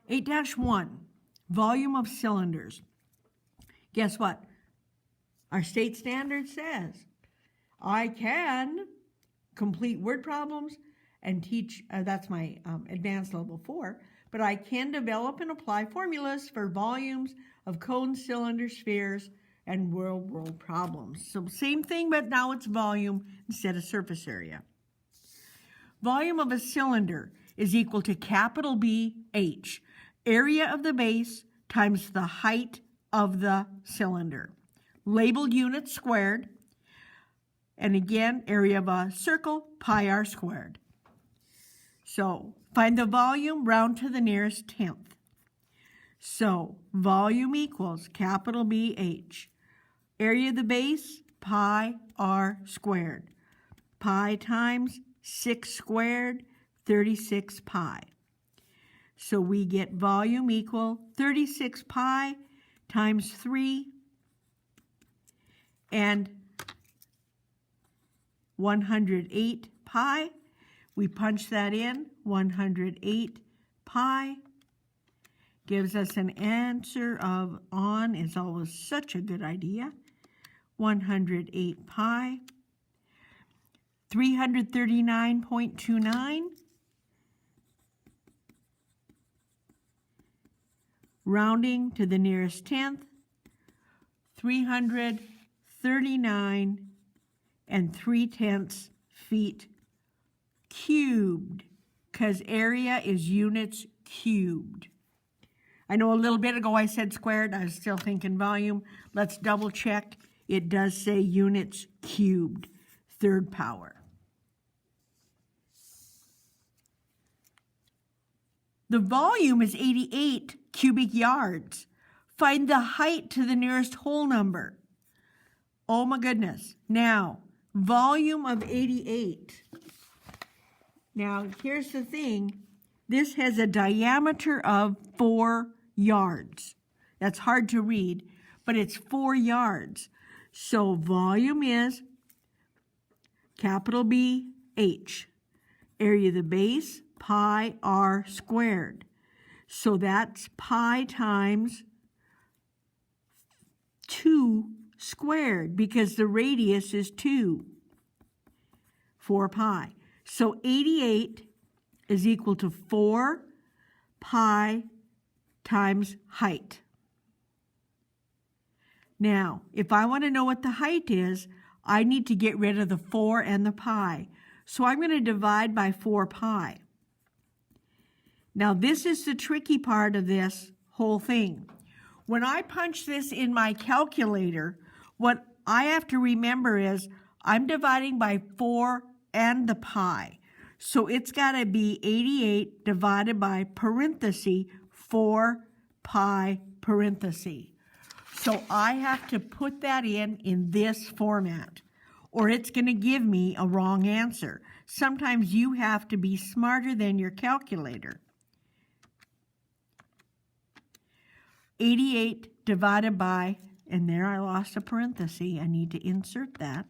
8-1, volume of cylinders. Guess what? Our state standard says I can complete word problems and teach, that's my advanced level 4, but I can develop and apply formulas for volumes of cones, cylinders, spheres, and world problems. So same thing, but now it's volume instead of surface area. Volume of a cylinder is equal to capital B, H, area of the base times the height of the cylinder. Labeled units squared, and again, area of a circle, pi r squared. So find the volume, round to the nearest tenth. So volume equals capital B, H. Area of the base, pi r squared. Pi times 6 squared, 36 pi. So we get volume equal 36 pi times 3 and 108 pi. We punch that in, 108 pi gives us an answer of on is always such a good idea. 108 pi, 339.29, rounding to the nearest tenth, 339 3/10 feet cubed, because area is units cubed. I know a little bit ago I said squared. I was still thinking volume. Let's double check. It does say units cubed, third power. The volume is 88 cubic yards. Find the height to the nearest whole number. Oh my goodness. Now, volume of 88. Now, here's the thing. This has a diameter of 4 yards. That's hard to read, but it's 4 yards. So volume is capital B, H. Area of the base, pi r squared. So that's pi times 2 squared, because the radius is 2, 4 pi. So 88 is equal to 4 pi times height. Now, if I want to know what the height is, I need to get rid of the 4 and the pi. So I'm going to divide by 4 pi. Now, this is the tricky part of this whole thing. When I punch this in my calculator, what I have to remember is I'm dividing by 4 and the pi. So it's got to be 88 divided by parenthesis 4 pi parenthesis. So I have to put that in this format, or it's going to give me a wrong answer. Sometimes you have to be smarter than your calculator. 88 divided by, and there I lost a parenthesis. I need to insert that.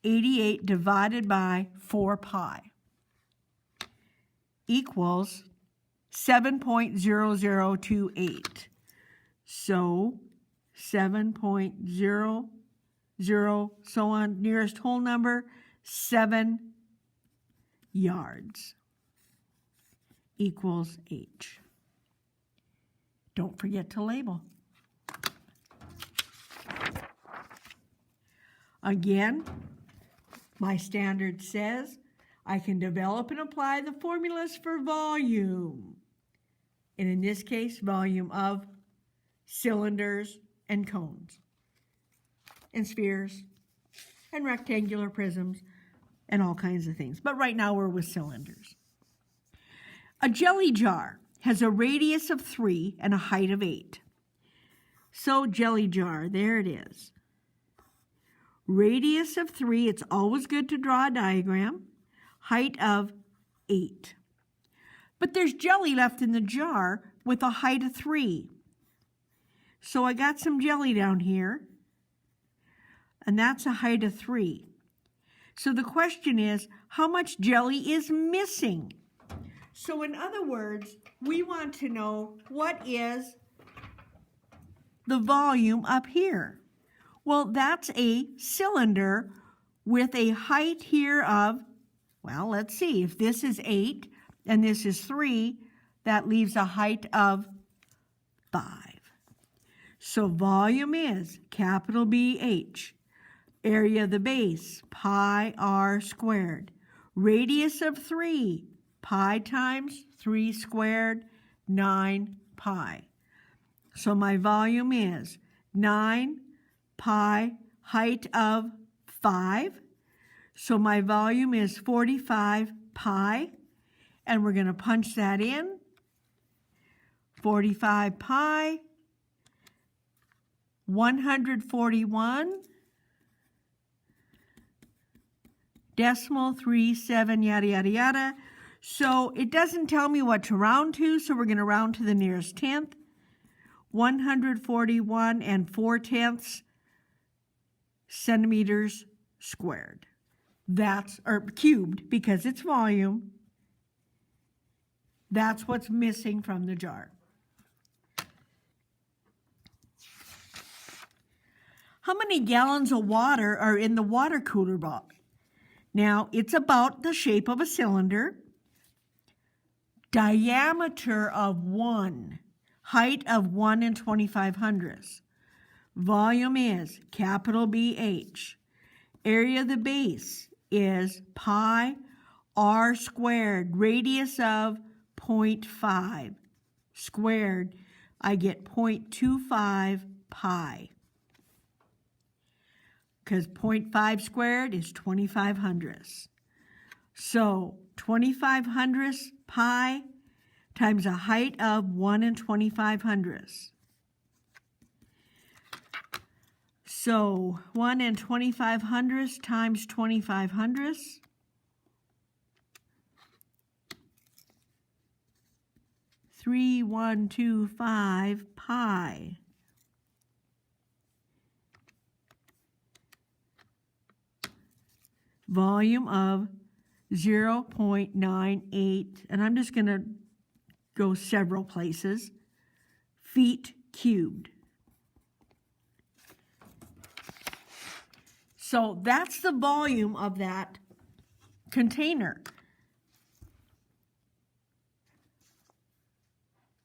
88 divided by 4 pi equals 7.0028. So 7.00, so on, nearest whole number, 7 yards equals H. Don't forget to label. Again, my standard says I can develop and apply the formulas for volume. And in this case, volume of cylinders and cones and spheres and rectangular prisms and all kinds of things. But right now we're with cylinders. A jelly jar has a radius of 3 and a height of 8. So jelly jar, there it is. Radius of 3, it's always good to draw a diagram. Height of 8. But there's jelly left in the jar with a height of 3. So I got some jelly down here, and that's a height of 3. So the question is, how much jelly is missing? So in other words, we want to know what is the volume up here. Well, that's a cylinder with a height here of, well, let's see, if this is 8 and this is 3, that leaves a height of 5. So volume is capital BH, area of the base, pi r squared, radius of 3, pi times 3 squared, 9 pi. So my volume is 9 pi, height of 5. So my volume is 45 pi, and we're going to punch that in. 45 pi, 141 decimal 37, yada, yada, yada. So it doesn't tell me what to round to, so we're going to round to the nearest tenth. 141 and 4/10 centimeters squared. That's, or cubed, because it's volume. That's what's missing from the jar. How many gallons of water are in the water cooler box? Now, it's about the shape of a cylinder, diameter of 1, height of 1 and 25/100. Volume is capital BH. Area of the base is pi r squared, radius of 0.5 squared. I get 0.25 pi. Because 0.5 squared is 25/100. So 25/100 pi times a height of 1 and 25/100. So 1 and 25/100 times 25/100. $3,125 pi. Volume of 0.98, and I'm just going to go several places, feet cubed. So that's the volume of that container.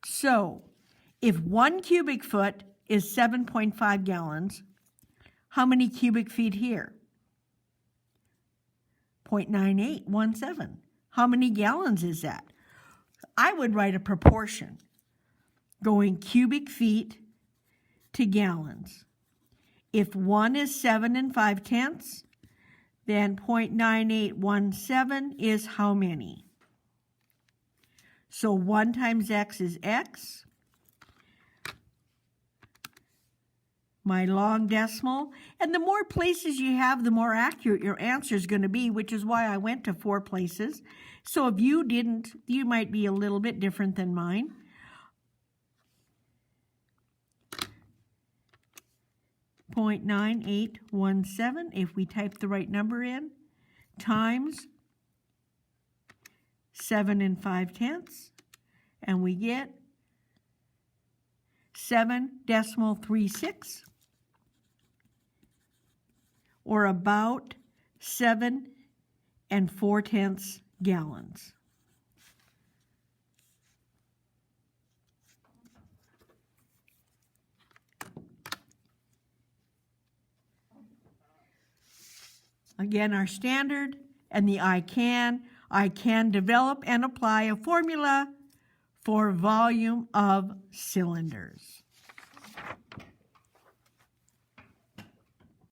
So if 1 cubic foot is 7.5 gallons, how many cubic feet here? 0.9817. How many gallons is that? I would write a proportion going cubic feet to gallons. If 1 is 7 5/10, then 0.9817 is how many? So 1 times x is x. My long decimal. And the more places you have, the more accurate your answer is going to be, which is why I went to 4 places. So if you didn't, you might be a little bit different than mine. .9817, if we type the right number in, times 7 5/10, and we get 7.36, or about 7 4/10 gallons. Again, our standard and the I can develop and apply a formula for volume of cylinders.